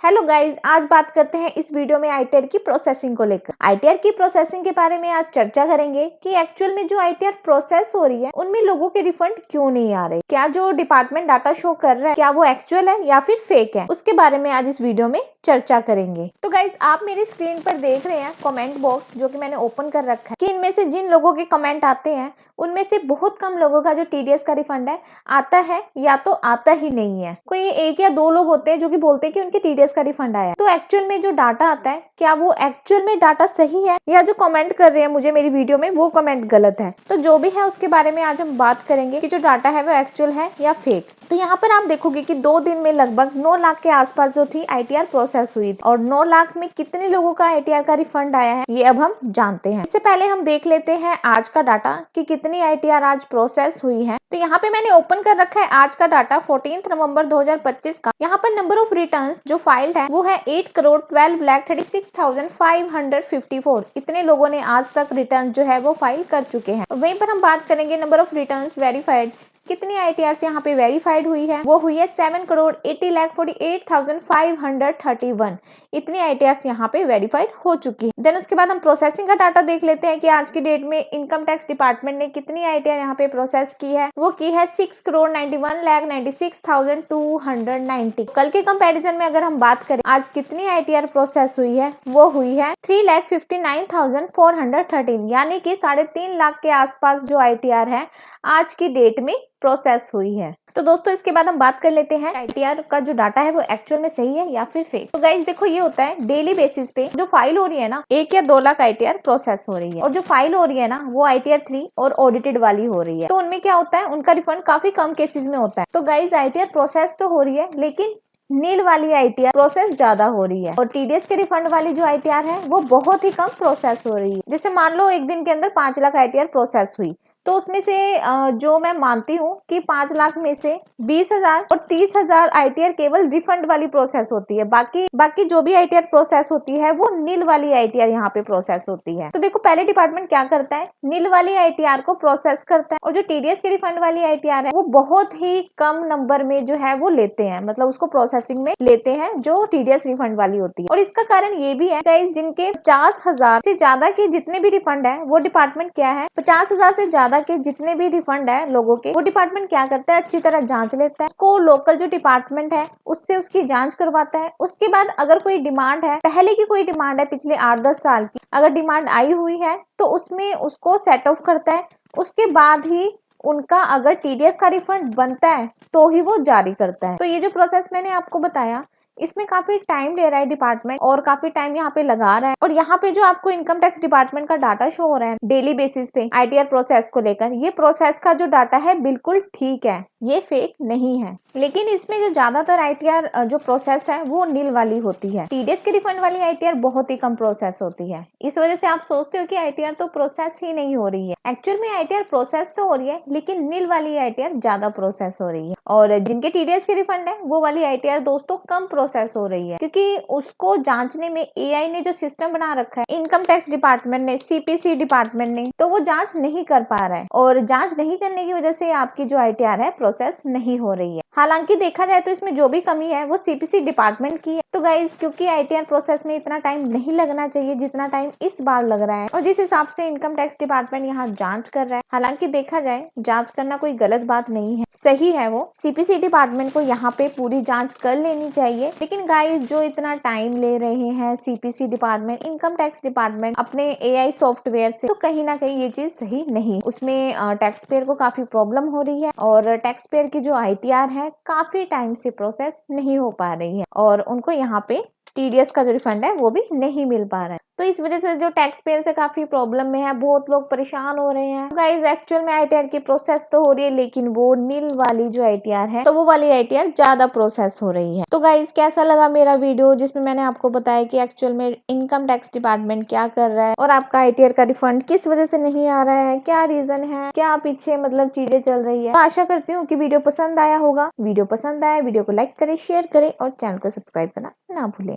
Hello guys, आज बात करते हैं इस वीडियो में आईटीआर की प्रोसेसिंग को लेकर। आईटीआर की प्रोसेसिंग के बारे में आज चर्चा करेंगे कि एक्चुअल में जो आईटीआर प्रोसेस हो रही है उनमें लोगों के रिफंड क्यों नहीं आ रहे, क्या जो डिपार्टमेंट डाटा शो कर रहा है क्या वो एक्चुअल है या फिर फेक है, उसके बारे में आज इस वीडियो में चर्चा करेंगे। तो गाइज, आप मेरी स्क्रीन पर देख रहे हैं कमेंट बॉक्स जो कि मैंने ओपन कर रखा है कि इनमें से जिन लोगों के कमेंट आते हैं उनमें से बहुत कम लोगों का जो टीडीएस का रिफंड है आता है या तो आता ही नहीं है। कोई एक या दो लोग होते हैं जो कि बोलते हैं कि उनके टीडीएस का रिफंड आया। तो एक्चुअल में जो डाटा आता है क्या वो एक्चुअल में डाटा सही है या जो कमेंट कर रहे हैं मुझे मेरी वीडियो में वो कमेंट गलत है। तो जो भी है उसके बारे में आज हम बात करेंगे कि जो डाटा है वो एक्चुअल है या फेक। तो यहाँ पर आप देखोगे कि 2 दिन में लगभग 9 लाख के आसपास जो थी आईटीआर प्रोसेस हुई थी और 9 लाख में कितने लोगों का आईटीआर का रिफंड आया है ये अब हम जानते हैं। इससे पहले हम देख लेते हैं आज का डाटा कि कितनी आईटीआर आज प्रोसेस हुई है। तो यहाँ पे मैंने ओपन कर रखा है आज का डाटा 14 नवंबर 2025 का। यहाँ पर नंबर ऑफ रिटर्न जो फाइल्ड है वो है 8,12,36,554। इतने लोगों ने आज तक रिटर्न जो है वो फाइल कर चुके हैं। वहीं पर हम बात करेंगे नंबर ऑफ रिटर्न वेरीफाइड, कितनी आईटीआर यहाँ पे वेरीफाइड हुई है, वो हुई है 7,80,48,531। इतनी आईटीआर यहाँ पे वेरीफाइड हो चुकी है। देन उसके बाद हम प्रोसेसिंग का डाटा देख लेते हैं कि आज की डेट में इनकम टैक्स डिपार्टमेंट ने कितनी आईटीआर यहाँ पे प्रोसेस की है। वो की है 6,91,96,290। कल के कंपैरिजन में अगर हम बात करें आज कितनी आईटीआर प्रोसेस हुई है वो हुई है 3,59,413, यानी कि 3.5 लाख के आसपास जो आईटीआर है आज की डेट में प्रोसेस हुई है। तो दोस्तों इसके बाद हम बात कर लेते हैं आईटीआर का जो डाटा है वो एक्चुअल में सही है या फिर फेक। तो गाइस देखो, ये होता है डेली बेसिस पे जो फाइल हो रही है ना 1 या 2 लाख आईटीआर प्रोसेस हो रही है और जो फाइल हो रही है ना वो आईटीआर 3 और ऑडिटेड वाली हो रही है। तो उनमें क्या होता है, उनका रिफंड काफी कम केसेस में होता है। तो गाइस आईटीआर प्रोसेस तो हो रही है लेकिन नील वाली आईटीआर प्रोसेस ज्यादा हो रही है और टीडीएस के रिफंड वाली जो आईटीआर है वो बहुत ही कम प्रोसेस हो रही है। जैसे मान लो एक दिन के अंदर 5 लाख आईटीआर प्रोसेस हुई तो उसमें से जो मैं मानती हूँ कि 5 लाख में से 20,000 और 30,000 आईटीआर केवल रिफंड वाली प्रोसेस होती है। बाकी जो भी आईटीआर प्रोसेस होती है वो नील वाली आईटीआर यहाँ पे प्रोसेस होती है। तो देखो पहले डिपार्टमेंट क्या करता है, नील वाली आईटीआर को प्रोसेस करता है और जो टीडीएस के रिफंड वाली आईटीआर है वो बहुत ही कम नंबर में जो है वो लेते हैं, मतलब उसको प्रोसेसिंग में लेते हैं जो टीडीएस रिफंड वाली होती है। और इसका कारण ये भी है गाइस, जिनके 50,000 से ज्यादा के जितने भी रिफंड है वो डिपार्टमेंट क्या है 50,000 से ज्यादा के जितने भी रिफंड है लोगों के वो डिपार्टमेंट क्या करता है, अच्छी तरह जांच लेता है, उसको लोकल जो डिपार्टमेंट है उससे उसकी जांच करवाता है। उसके बाद अगर कोई डिमांड है, पहले की कोई डिमांड है पिछले 8-10 साल की, अगर डिमांड आई हुई है तो उसमें उसको सेट ऑफ करता है। उसके बाद ही उनका अगर टीडीएस का रिफंड बनता है तो ही वो जारी करता है। तो ये जो प्रोसेस मैंने आपको बताया इसमें काफी टाइम ले रहा है डिपार्टमेंट और काफी टाइम यहाँ पे लगा रहा है। और यहाँ पे जो आपको इनकम टैक्स डिपार्टमेंट का डाटा शो हो रहा है डेली बेसिस पे आईटीआर प्रोसेस को लेकर, ये प्रोसेस का जो डाटा है बिल्कुल ठीक है, ये फेक नहीं है। लेकिन इसमें जो ज्यादातर आईटीआर जो प्रोसेस है वो नील वाली होती है। टीडीएस के रिफंड वाली आईटीआर बहुत ही कम प्रोसेस होती है। इस वजह से आप सोचते हो कि आईटीआर तो प्रोसेस ही नहीं हो रही है। एक्चुअल में आईटीआर प्रोसेस तो हो रही है लेकिन नील वाली आईटीआर ज्यादा प्रोसेस हो रही है और जिनके टीडीएस के रिफंड है वो वाली आईटीआर दोस्तों कम प्रोसेस हो रही है, क्योंकि उसको जांचने में एआई ने जो सिस्टम बना रखा है, इनकम टैक्स डिपार्टमेंट ने, सीपीसी डिपार्टमेंट ने, तो वो जांच नहीं कर पा रहा है और जांच नहीं करने की वजह से आपकी जो आईटीआर है प्रोसेस नहीं हो रही है। हालांकि देखा जाए तो इसमें जो भी कमी है वो सीपीसी डिपार्टमेंट की है। तो गाइज क्योंकि आईटीआर प्रोसेस में इतना टाइम नहीं लगना चाहिए जितना टाइम इस बार लग रहा है और जिस हिसाब से इनकम टैक्स डिपार्टमेंट यहाँ जांच कर रहा है, हालांकि देखा जाए जांच करना कोई गलत बात नहीं है, सही है वो। सीपीसी डिपार्टमेंट को यहाँ पे पूरी जांच कर लेनी चाहिए। लेकिन गाइज जो इतना टाइम ले रहे हैं CPC department, income tax department अपने एआई सॉफ्टवेयर से, तो कहीं ना कहीं ये चीज सही नहीं, उसमें टैक्स पेयर को काफी प्रॉब्लम हो रही है और टैक्स पेयर की जो आईटीआर है काफी टाइम से प्रोसेस नहीं हो पा रही है और उनको यहाँ पे टीडीएस का जो रिफंड है वो भी नहीं मिल पा रहा है। तो इस वजह से जो टैक्स पेयर से काफी प्रॉब्लम में है, बहुत लोग परेशान हो रहे हैं। गाइस एक्चुअल में आईटीआर की प्रोसेस तो हो रही है लेकिन वो नील वाली जो आईटीआर है तो वो वाली आईटीआर ज्यादा प्रोसेस हो रही है। तो गाइस कैसा लगा मेरा वीडियो जिसमें मैंने आपको बताया कि एक्चुअल में इनकम टैक्स डिपार्टमेंट क्या कर रहा है और आपका आईटीआर का रिफंड किस वजह से नहीं आ रहा है, क्या रीजन है, क्या पीछे मतलब चीजें चल रही है। तो आशा करती हूँ कि वीडियो पसंद आया होगा। वीडियो पसंद आया वीडियो को लाइक करे, शेयर करे और चैनल को सब्सक्राइब करना ना भूले।